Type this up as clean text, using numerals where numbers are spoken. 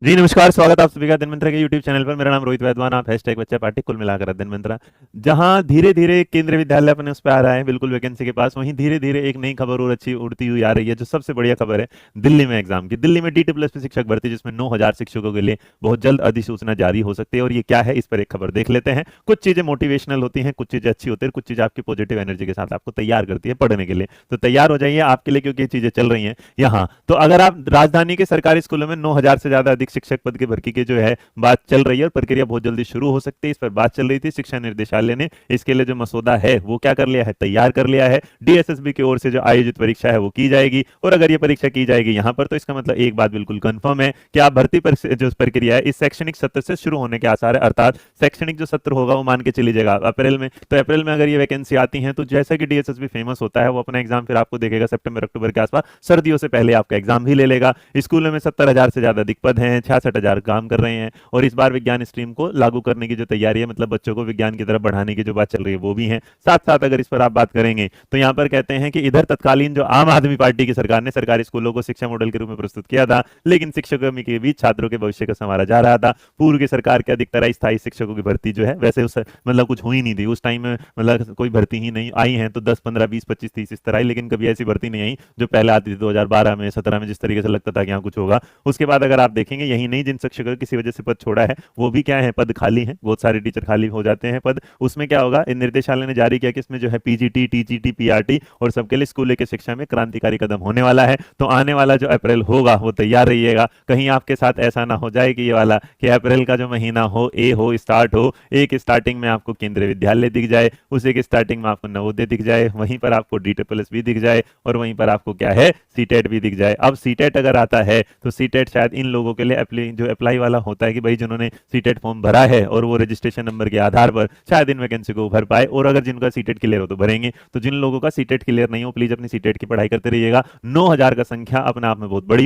जी नमस्कार, स्वागत आप सभी का दिन मंत्रा के यूट्यूब चैनल पर। मेरा नाम रोहित वैद्वान, आप हैशटैग बच्चा पार्टी कुल मिलाकर दिन मंत्रा। जहां धीरे धीरे केंद्रीय विद्यालय अपने उस पर आ रहा है बिल्कुल वैकेंसी के पास, वहीं धीरे धीरे एक नई खबर और अच्छी उड़ती हुई आ रही है। जो सबसे बढ़िया खबर है दिल्ली में एग्जाम की, दिल्ली में DSS शिक्षक भर्ती, जिसमें 9,000 शिक्षकों के लिए बहुत जल्द अधिसूचना जारी हो सकती है। और ये क्या है, इस पर एक खबर देख लेते हैं। कुछ चीजें मोटिवेशनल होती हैं, कुछ चीजें अच्छी होती है, कुछ चीजें आपकी पॉजिटिव एनर्जी के साथ आपको तैयार करती है पढ़ने के लिए। तो तैयार हो जाइए आपके लिए, क्योंकि ये चीजें चल रही हैं यहाँ। तो अगर आप राजधानी के सरकारी स्कूलों में 9,000 से ज्यादा अधिक शिक्षक पद की भर्ती की जो है बात चल रही है, और प्रक्रिया बहुत जल्दी शुरू हो सकती है, इस पर बात चल रही थी। शिक्षा निर्देशालय ने इसके लिए जो मसौदा है वो क्या कर लिया है, तैयार कर लिया है। DSSB की ओर से जो आयोजित परीक्षा है वो की जाएगी, और अगर ये परीक्षा की जाएगी यहाँ पर, तो इसका मतलब एक बात बिल्कुल कंफर्म है कि आप भर्ती पर जो प्रक्रिया है इस शैक्षणिक सत्र से शुरू होने के आसार है। अर्थात शैक्षणिक जो सत्र होगा वो मान के चली जाएगा अप्रैल में। तो अप्रैल में अगर ये वैकेंसी आती है, तो जैसा कि DSSB फेमस होता है, वो अपना एग्जाम फिर आपको देखेगा सितंबर अक्टूबर के आसपास, सर्दियों से पहले आपका एग्जाम भी ले लेगा। स्कूलों में 70,000 से ज्यादा अधिक पद हैं, 66,000 काम कर रहे हैं। और इस बार विज्ञान स्ट्रीम को लागू करने की जो तैयारी है, मतलब बच्चों को विज्ञान की तरफ बढ़ाने की जो बात चल रही है वो भी है। साथ साथ अगर इस पर आप बात करेंगे तो यहाँ पर कहते हैं कि इधर तत्कालीन जो आम आदमी पार्टी की सरकार ने सरकारी स्कूलों को शिक्षा मॉडल के रूप में प्रस्तुत किया था, लेकिन शिक्षकों के बीच छात्रों के भविष्य को संवारा जा रहा था। पूर्व की सरकार के अधिकतर अस्थायी शिक्षकों की भर्ती जो है वैसे उस मतलब कुछ हुई नहीं थी उस टाइम में, मतलब कोई भर्ती ही नहीं आई है। तो 10 15 20 25 30 इस तरह आई, लेकिन कभी ऐसी भर्ती नहीं आई जो पहले आती थी 2012 में 17 में, जिस तरीके से लगता था कि यहाँ कुछ होगा। उसके बाद अगर आप देखेंगे, यही नहीं, जिन शिक्षकों ने किसी वजह से पद छोड़ा है वो भी क्या है, पद खाली हैं। बहुत सारे टीचर खाली हो जाते हैं पद। उसमें क्या होगा, निर्देशालय ने जारी किया कि इसमें जो है PGT TGT PRT और सबके लिए स्कूल की शिक्षा में क्रांतिकारी कदम होने वाला है। तो आने वाला जो अप्रैल होगा वो तैयार रहिएगा, कहीं आपके साथ ऐसा ना हो जाए कि ये वाला कि अप्रैल का जो महीना हो, स्टार्ट हो, एक स्टार्टिंग में आपको केंद्रीय विद्यालय दिख जाए, उसी के स्टार्टिंग में आपको नवोदय दिख जाए, वहीं पर आपको DSS भी दिख जाए, और वहीं पर आपको क्या है, सीटेट भी दिख जाए। अब सीटेट अगर आता है तो सीटेट शायद इन लोगों के लिए जो अप्लाई वाला होता है कि भाई जिन्होंने सीटेट फॉर्म भरा है और वो रजिस्ट्रेशन नंबर के आधार पर शायद इन वैकेंसी को भर पाए, और अगर जिनका सीटेट क्लियर हो तो भरेंगे। तो जिन लोगों का सीटेट क्लियर नहीं हो, प्लीज अपनी सीटेट की पढ़ाई करते रहिएगा। 9,000 का संख्या अपने आप में बहुत बड़ी होती